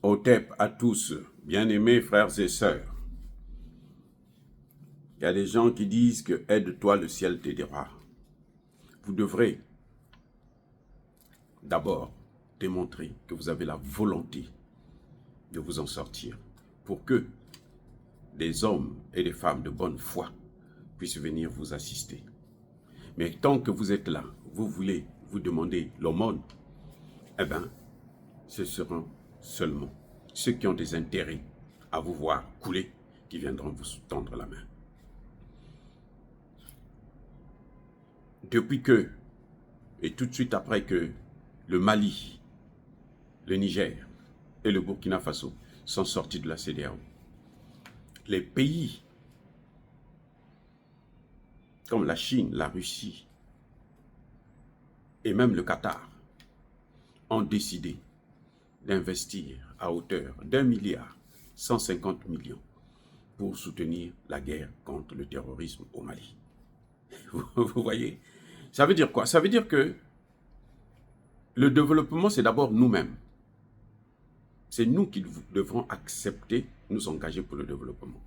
Otep à tous, bien-aimés frères et sœurs. Il y a des gens qui disent que aide-toi, le ciel t'aidera. Vous devrez d'abord démontrer que vous avez la volonté de vous en sortir pour que des hommes et des femmes de bonne foi puissent venir vous assister. Mais tant que vous êtes là, vous voulez vous demander l'aumône, eh bien, ce seront seulement ceux qui ont des intérêts à vous voir couler qui viendront vous tendre la main. Depuis que, et tout de suite après que le Mali, le Niger et le Burkina Faso sont sortis de la CEDEAO, les pays comme la Chine, la Russie et même le Qatar ont décidé d'investir à hauteur d'1,150 milliard pour soutenir la guerre contre le terrorisme au Mali. Vous voyez? Ça veut dire quoi? Ça veut dire que le développement, c'est d'abord nous-mêmes. C'est nous qui devrons accepter, nous engager pour le développement.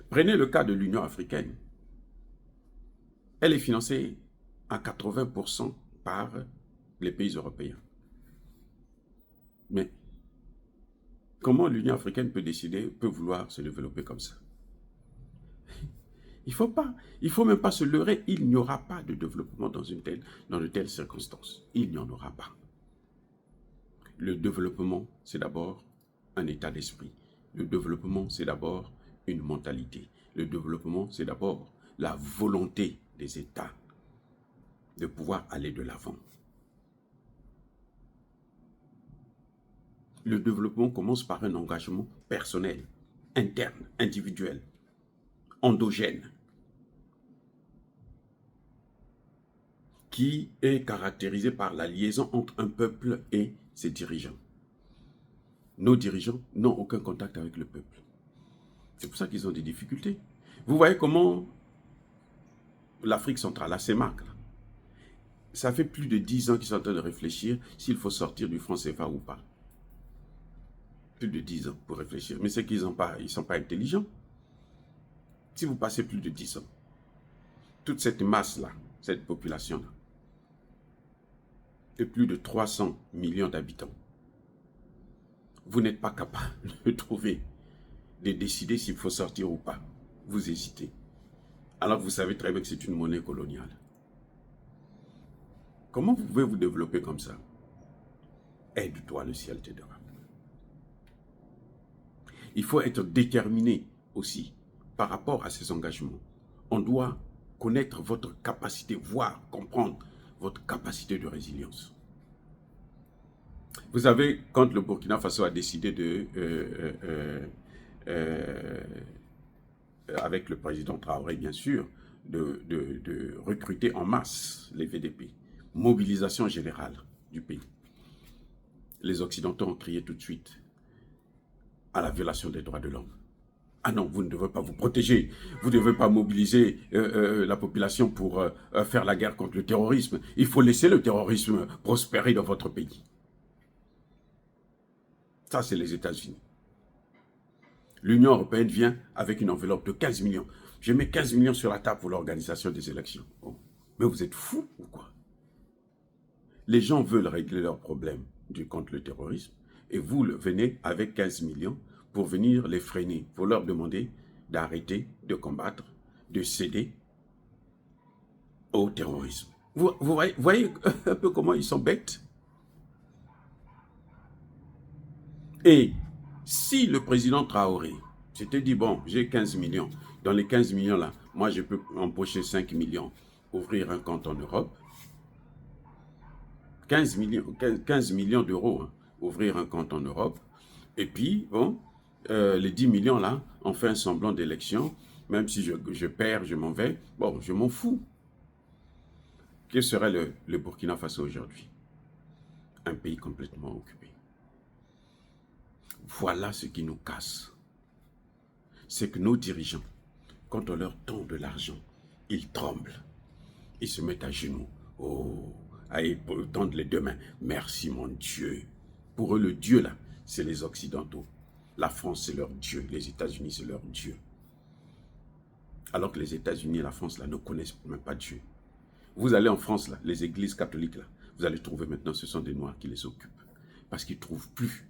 Prenez le cas de l'Union africaine. Elle est financée à 80% par les pays européens. Mais comment l'Union africaine peut décider, peut vouloir se développer comme ça? Il ne faut même pas se leurrer, il n'y aura pas de développement dans de telles circonstances. Il n'y en aura pas. Le développement, c'est d'abord un état d'esprit. Le développement, c'est d'abord une mentalité. Le développement, c'est d'abord la volonté des États de pouvoir aller de l'avant. Le développement commence par un engagement personnel, interne, individuel, endogène, qui est caractérisé par la liaison entre un peuple et ses dirigeants. Nos dirigeants n'ont aucun contact avec le peuple. C'est pour ça qu'ils ont des difficultés. Vous voyez comment l'Afrique centrale, la CEMAC, ça fait plus de 10 ans qu'ils sont en train de réfléchir s'il faut sortir du franc CFA ou pas. Plus de 10 ans pour réfléchir. Mais c'est qu'ils ne sont pas intelligents. Si vous passez plus de 10 ans, toute cette masse-là, cette population-là, de plus de 300 millions d'habitants, vous n'êtes pas capable de trouver, de décider s'il faut sortir ou pas. Vous hésitez. Alors que vous savez très bien que c'est une monnaie coloniale. Comment vous pouvez vous développer comme ça? Aide-toi, le ciel t'aidera. Il faut être déterminé aussi par rapport à ces engagements. On doit connaître votre capacité, voir, comprendre votre capacité de résilience. Vous savez, quand le Burkina Faso a décidé avec le président Traoré, bien sûr, de recruter en masse les VDP, mobilisation générale du pays, les Occidentaux ont crié tout de suite à la violation des droits de l'homme. Ah non, vous ne devez pas vous protéger, vous ne devez pas mobiliser la population pour faire la guerre contre le terrorisme. Il faut laisser le terrorisme prospérer dans votre pays. Ça, c'est les États-Unis. L'Union européenne vient avec une enveloppe de 15 millions. Je mets 15 millions sur la table pour l'organisation des élections. Oh. Mais vous êtes fous ou quoi? Les gens veulent régler leurs problèmes contre le terrorisme et vous venez avec 15 millions pour venir les freiner, pour leur demander d'arrêter de combattre, de céder au terrorisme. Vous voyez un peu comment ils sont bêtes? Et si le président Traoré s'était dit, bon, j'ai 15 millions, dans les 15 millions là, moi je peux empocher 5 millions, ouvrir un compte en Europe, 15 millions d'euros, hein, ouvrir un compte en Europe, et puis, bon, les 10 millions là, on fait un semblant d'élection, même si je perds, je m'en vais, bon, je m'en fous. Quel serait le Burkina Faso aujourd'hui? Un pays complètement occupé. Voilà ce qui nous casse. C'est que nos dirigeants, quand on leur tend de l'argent, ils tremblent. Ils se mettent à genoux. Oh, à tendre les deux mains. Merci mon Dieu. Pour eux, le Dieu là, c'est les Occidentaux. La France, c'est leur Dieu. Les États-Unis, c'est leur Dieu. Alors que les États-Unis et la France, là, ne connaissent même pas Dieu. Vous allez en France, là, les églises catholiques, là, vous allez trouver maintenant, ce sont des Noirs qui les occupent. Parce qu'ils ne trouvent plus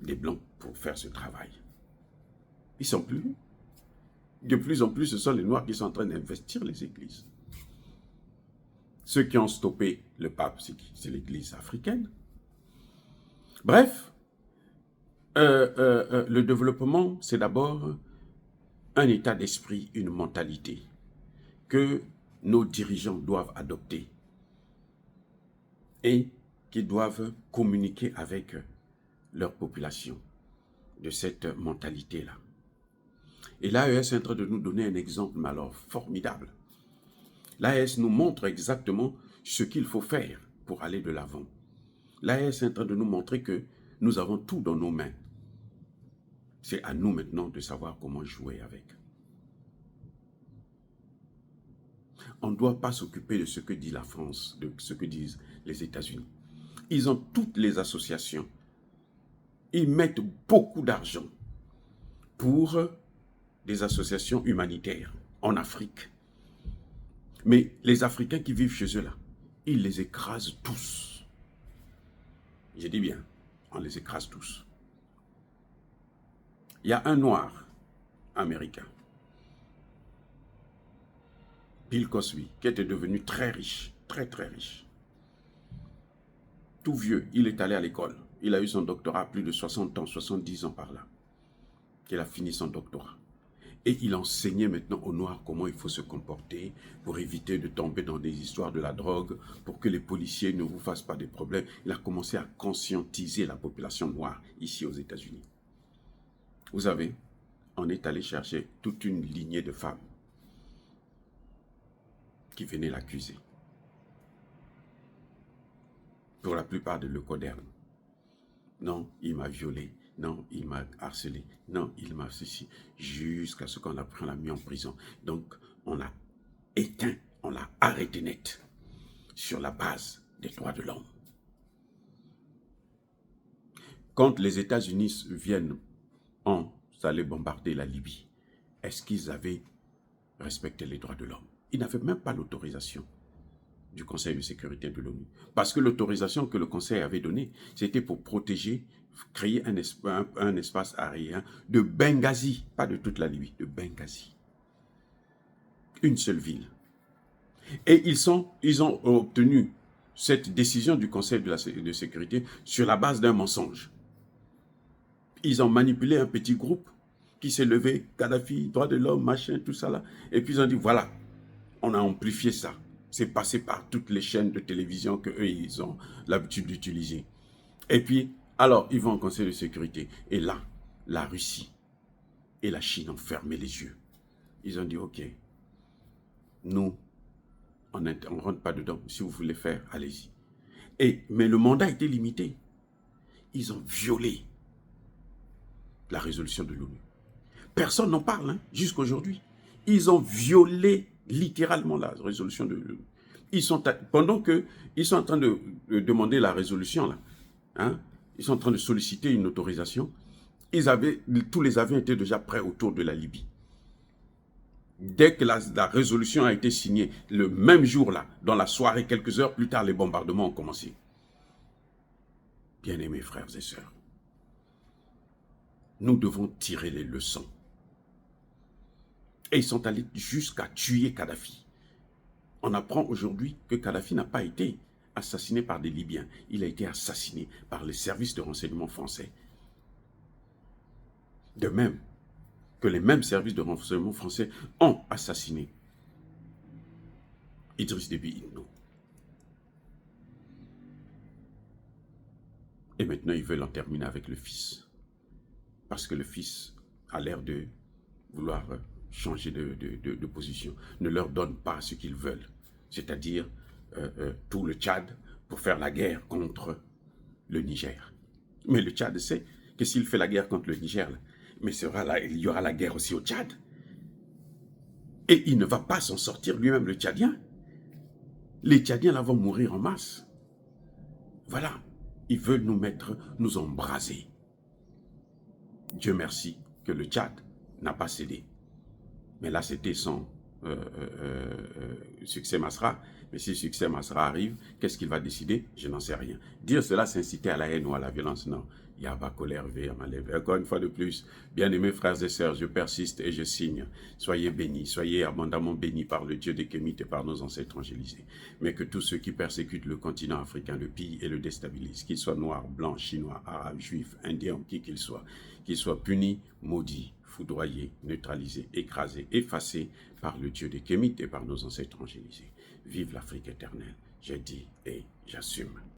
des Blancs pour faire ce travail. Ils sont plus. De plus en plus, ce sont les Noirs qui sont en train d'investir les églises. Ceux qui ont stoppé le pape, c'est l'église africaine. Bref, le développement, c'est d'abord un état d'esprit, une mentalité que nos dirigeants doivent adopter et qui doivent communiquer avec leur population de cette mentalité-là. Et l'AES est en train de nous donner un exemple, mais alors formidable. L'AES nous montre exactement ce qu'il faut faire pour aller de l'avant. L'AES est en train de nous montrer que nous avons tout dans nos mains. C'est à nous maintenant de savoir comment jouer avec. On ne doit pas s'occuper de ce que dit la France, de ce que disent les États-Unis. Ils ont toutes les associations. Ils mettent beaucoup d'argent pour des associations humanitaires en Afrique. Mais les Africains qui vivent chez eux là, ils les écrasent tous. Je dis bien, on les écrase tous. Il y a un noir américain, Bill Cosby, qui était devenu très riche, très très riche. Tout vieux, il est allé à l'école. Il a eu son doctorat à plus de 60 ans, 70 ans par là. Il a fini son doctorat. Et il enseignait maintenant aux Noirs comment il faut se comporter pour éviter de tomber dans des histoires de la drogue, pour que les policiers ne vous fassent pas des problèmes. Il a commencé à conscientiser la population noire ici aux États-Unis. Vous savez, on est allé chercher toute une lignée de femmes qui venaient l'accuser. Pour la plupart de l'Eucoderme. Non, il m'a violé. Non, il m'a harcelé. Non, il m'a ceci. Jusqu'à ce qu'on l'a mis en prison. Donc, on l'a éteint, on l'a arrêté net. Sur la base des droits de l'homme. Quand les États-Unis viennent aller bombarder la Libye, est-ce qu'ils avaient respecté les droits de l'homme? Ils n'avaient même pas l'autorisation du Conseil de sécurité de l'ONU. Parce que l'autorisation que le Conseil avait donnée, c'était pour protéger, créer un espace aérien de Benghazi, pas de toute la Libye, de Benghazi. Une seule ville. Et ils ont obtenu cette décision du Conseil de sécurité sur la base d'un mensonge. Ils ont manipulé un petit groupe qui s'est levé, Kadhafi, droits de l'homme, machin, tout ça là. Et puis ils ont dit, voilà, on a amplifié ça. C'est passé par toutes les chaînes de télévision qu'eux, ils ont l'habitude d'utiliser. Et puis, alors, ils vont au Conseil de sécurité. Et là, la Russie et la Chine ont fermé les yeux. Ils ont dit, ok, nous, on ne rentre pas dedans. Si vous voulez faire, allez-y. Mais le mandat était limité. Ils ont violé la résolution de l'ONU. Personne n'en parle, hein, jusqu'aujourd'hui. Ils ont violé littéralement la résolution de l'ONU. Pendant qu'ils sont en train de demander la résolution, là, hein, ils sont en train de solliciter une autorisation, tous les avions étaient déjà prêts autour de la Libye. Dès que la résolution a été signée, le même jour-là, dans la soirée, quelques heures plus tard, les bombardements ont commencé. Bien-aimés frères et sœurs, nous devons tirer les leçons. Et ils sont allés jusqu'à tuer Kadhafi. On apprend aujourd'hui que Kadhafi n'a pas été assassiné par des Libyens. Il a été assassiné par les services de renseignement français. De même que les mêmes services de renseignement français ont assassiné Idriss Déby Itno. Et maintenant, ils veulent en terminer avec le fils. Parce que le fils a l'air de vouloir changer de position. Ne leur donne pas ce qu'ils veulent. C'est-à-dire tout le Tchad pour faire la guerre contre le Niger. Mais le Tchad sait que s'il fait la guerre contre le Niger, mais il y aura la guerre aussi au Tchad. Et il ne va pas s'en sortir lui-même, le Tchadien. Les Tchadiens là vont mourir en masse. Voilà. Ils veulent nous embraser. Dieu merci que le Tchad n'a pas cédé. Mais là, c'était son succès Masra. Mais si succès Masra arrive, qu'est-ce qu'il va décider? Je n'en sais rien. Dire cela, c'est inciter à la haine ou à la violence. Non. Yaba colère vers ma lèvre. Encore une fois de plus, bien-aimés frères et sœurs, je persiste et je signe. Soyez bénis, soyez abondamment bénis par le Dieu des Kémites et par nos ancêtres angélisés. Mais que tous ceux qui persécutent le continent africain le pillent et le déstabilisent, qu'ils soient noirs, blancs, chinois, arabes, juifs, indiens, qui qu'ils soient punis, maudits, foudroyés, neutralisés, écrasés, effacés par le Dieu des Kémites et par nos ancêtres angélisés. Vive l'Afrique éternelle, j'ai dit et j'assume.